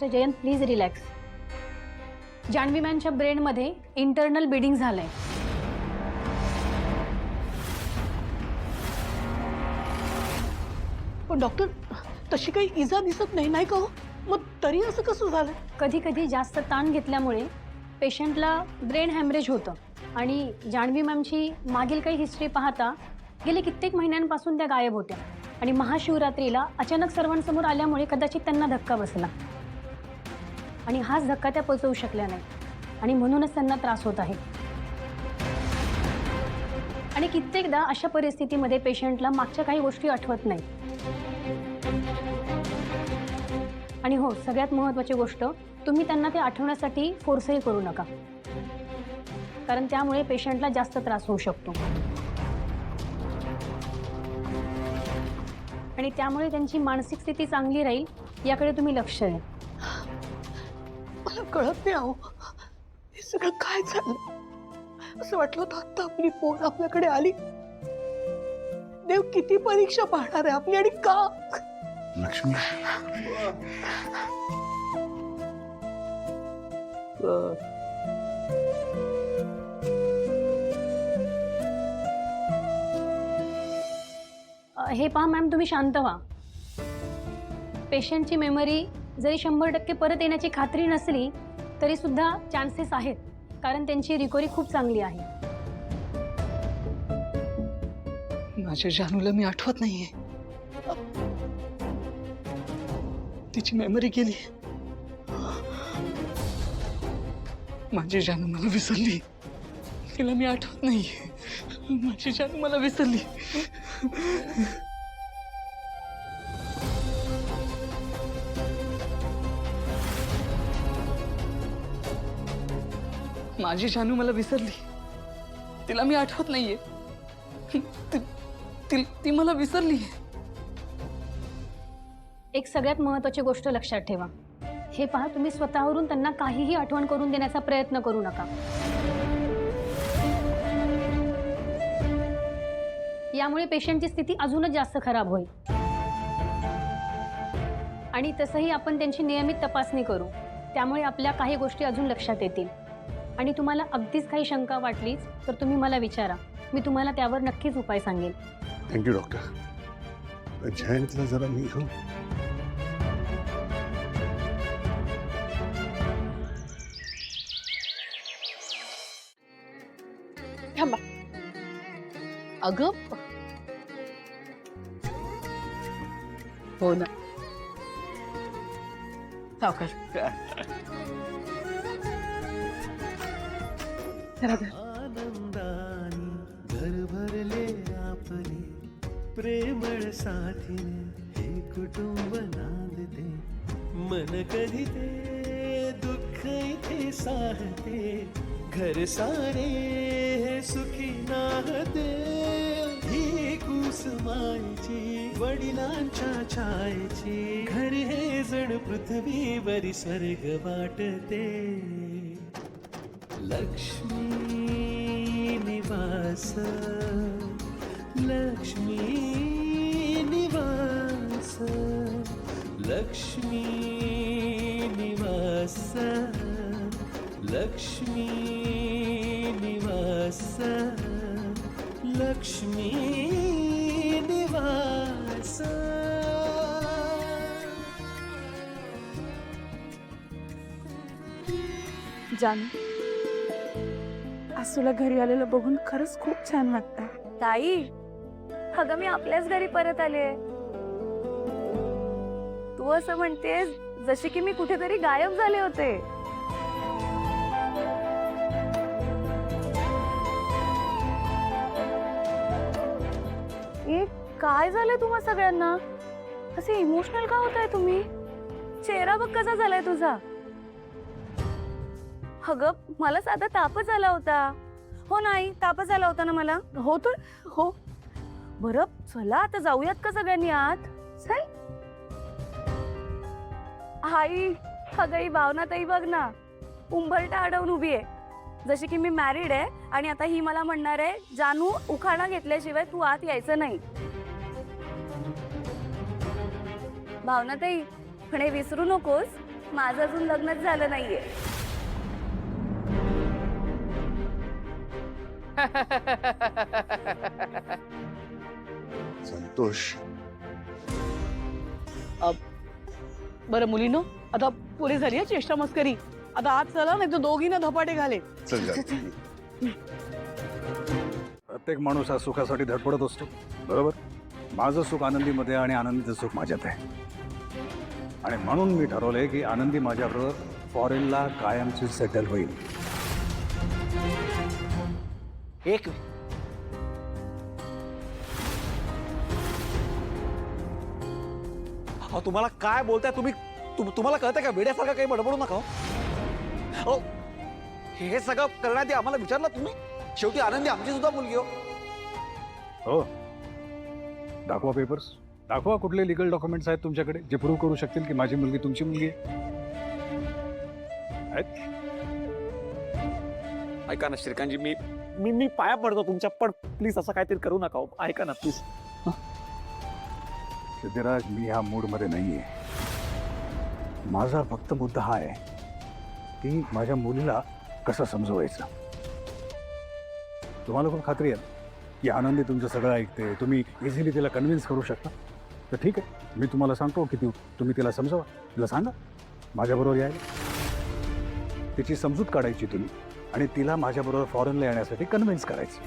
Mister Jayant please relax. Janhvi मॅमच्या ब्रेनमध्ये internal bleeding झालंय. पण डॉक्टर तशी काही इजा दिसत नाही, नाही का हो? मग तरी असं कसं झालं? कधी कधी जास्त ताण घेतल्यामुळे पेशंटला ब्रेन हॅमरेज होतं आणि जान्हवी मॅमची मागील काही हिस्ट्री पाहता गेले कित्येक महिन्यांपासून त्या गायब होत्या आणि महाशिवरात्रीला अचानक सर्वांसमोर आल्यामुळे कदाचित त्यांना धक्का बसला आणि हाच धक्का त्या पचवू शकल्या नाही आणि म्हणूनच त्यांना त्रास होत आहे. आणि कित्येकदा अशा परिस्थितीमध्ये पेशंटला मागच्या काही गोष्टी आठवत नाही. आणि हो, सगळ्यात महत्त्वाची गोष्ट, तुम्ही त्यांना ते आठवण्यासाठी फोर्सही करू नका, कारण त्यामुळे पेशंटला जास्त त्रास होऊ शकतो आणि त्यामुळे त्यांची मानसिक स्थिती चांगली राहील याकडे तुम्ही लक्ष द्या. मला कळत नाही अहो, हे सगळं काय झालं? असं वाटलं होतं आता आपली पोर आपल्याकडे आली, देव किती परीक्षा पाहणार आहे आपली आणि का? लक्ष्मी, हे पहा मॅम, तुम्ही शांत व्हा. पेशंटची मेमरी जरी 100% परत येण्याची खात्री नसली तरी सुद्धा चान्सेस आहेत, कारण त्यांची रिकव्हरी खूप चांगली आहे. माझ्या जानूला मी आठवत नाहीये, तिची मेमरी गेली. माझी जानू मला विसरली, तिला मी आठवत नाहीये. माझी जानू मला विसरली. माझी जानू मला विसरली, तिला मी आठवत नाहीये. ती मला विसरली. एक सगळ्यात महत्त्वाची गोष्ट लक्षात ठेवा. हे पहा, तुम्ही स्वतःवरून त्यांना काहीही आठवण करून देण्याचा प्रयत्न करू नका. यामुळे पेशंटची स्थिती अजूनच जास्त खराब होईल. आणि तसंही आपण त्यांची नियमित तपासणी करू, त्यामुळे आपल्या काही गोष्टी अजून लक्षात येतील. आणि तुम्हाला अगदीच काही शंका वाटलीच तर तुम्ही मला विचारा, मी तुम्हाला त्यावर नक्कीच उपाय सांगेन. Thank you doctor. जयंतला जरा मी घेऊ. थांबा. अगं हो ना, सावकाश. आनंदानी घर भरले आपले, प्रेमळ साथीने हे कुटुंब नांदते. मन कधी ते दुःख इथे साहते, घर सारे सुखी नाहते. ही कुसुमायची वडिलांच्या छायेची, घर हे जण पृथ्वीवरी स्वर्ग वाटते. लक्ष्मी निवास, लक्ष्मी निवास, लक्ष्मी निवास, लक्ष्मी निवास, लक्ष्मी निवास. जानू, आज तुला घरी आलेलं बघून खरंच खूप छान वाटतं. ताई, अगं मी आपल्याच घरी परत आले. तू असं म्हणतेस जशी की मी कुठेतरी गायब झाले होते. ए, काय झालंय तुम्हा सगळ्यांना? असे इमोशनल का होताय तुम्ही? चेहरा बघ कसा झालाय तुझा. अगं मला साधा तापच आला होता. हो नाही, तापच आला होता ना मला. हो तर हो. बरं चला आता जाऊयात का सगळ्यांनी आत? चल. आई, अगं भावना ताई बघ ना, उंबरठा अडवून उभी आहे जशी की मी मॅरिड आहे आणि आता ही मला म्हणणार आहे जानू उखाणा घेतल्याशिवाय तू आत यायचं नाही. भावना ताई, पण हे विसरू नकोस, माझं अजून लग्नच झालं नाहीये. संतोष, बरं मुलीनो, आता पुरी झाली आहे चेष्टा मस्करी. आता आज चला, नाही तर दोघींना धपाटे घाले. चल जा. प्रत्येक माणूस हा सुखासाठी धडपडत असतो, बरोबर. माझं सुख आनंदीमध्ये आणि आनंदीचं सुख माझ्यात आहे. आणि म्हणून मी ठरवलंय की आनंदी माझ्याबरोबर फॉरेनला कायमची सेटल होईल. एक अहो, तुम्हाला काय बोलताय तुम्ही? तुम्हाला कळतंय का? वेड्यासारखं काही बडबडू नका हो. अहो, हे सगळं करण्याआधी आम्हाला विचारलं तुम्ही? शेवटी आनंदी आमची सुद्धा मुलगी हो. हो, दाखवा पेपर्स, दाखवा कुठले लिगल डॉक्युमेंट्स आहेत तुमच्याकडे जे प्रूव्ह करू शकतील की माझी मुलगी तुमची मुलगी आहे. ऐका ना श्रीकांतजी, मी पाया पडतो तुमच्या, पण प्लीज असं काहीतरी करू नका हो. ऐका ना प्लीज. सिद्धराज, मी ह्या मूडमध्ये नाहीये. माझा फक्त मुद्दा हा आहे की माझ्या मुलीला कसं समजवायचं. तुम्हाला पण खात्री आहे की आनंदी तुमचं सगळं ऐकते, तुम्ही इझिली तिला कन्व्हिन्स करू शकता. तर ठीक आहे, मी तुम्हाला सांगतो की तुम्ही तिला समजवा. तिला सांगा माझ्याबरोबर यायला. तिची समजूत काढायची तुम्ही आणि तिला माझ्याबरोबर फॉरेनला येण्यासाठी कन्व्हिन्स करायची.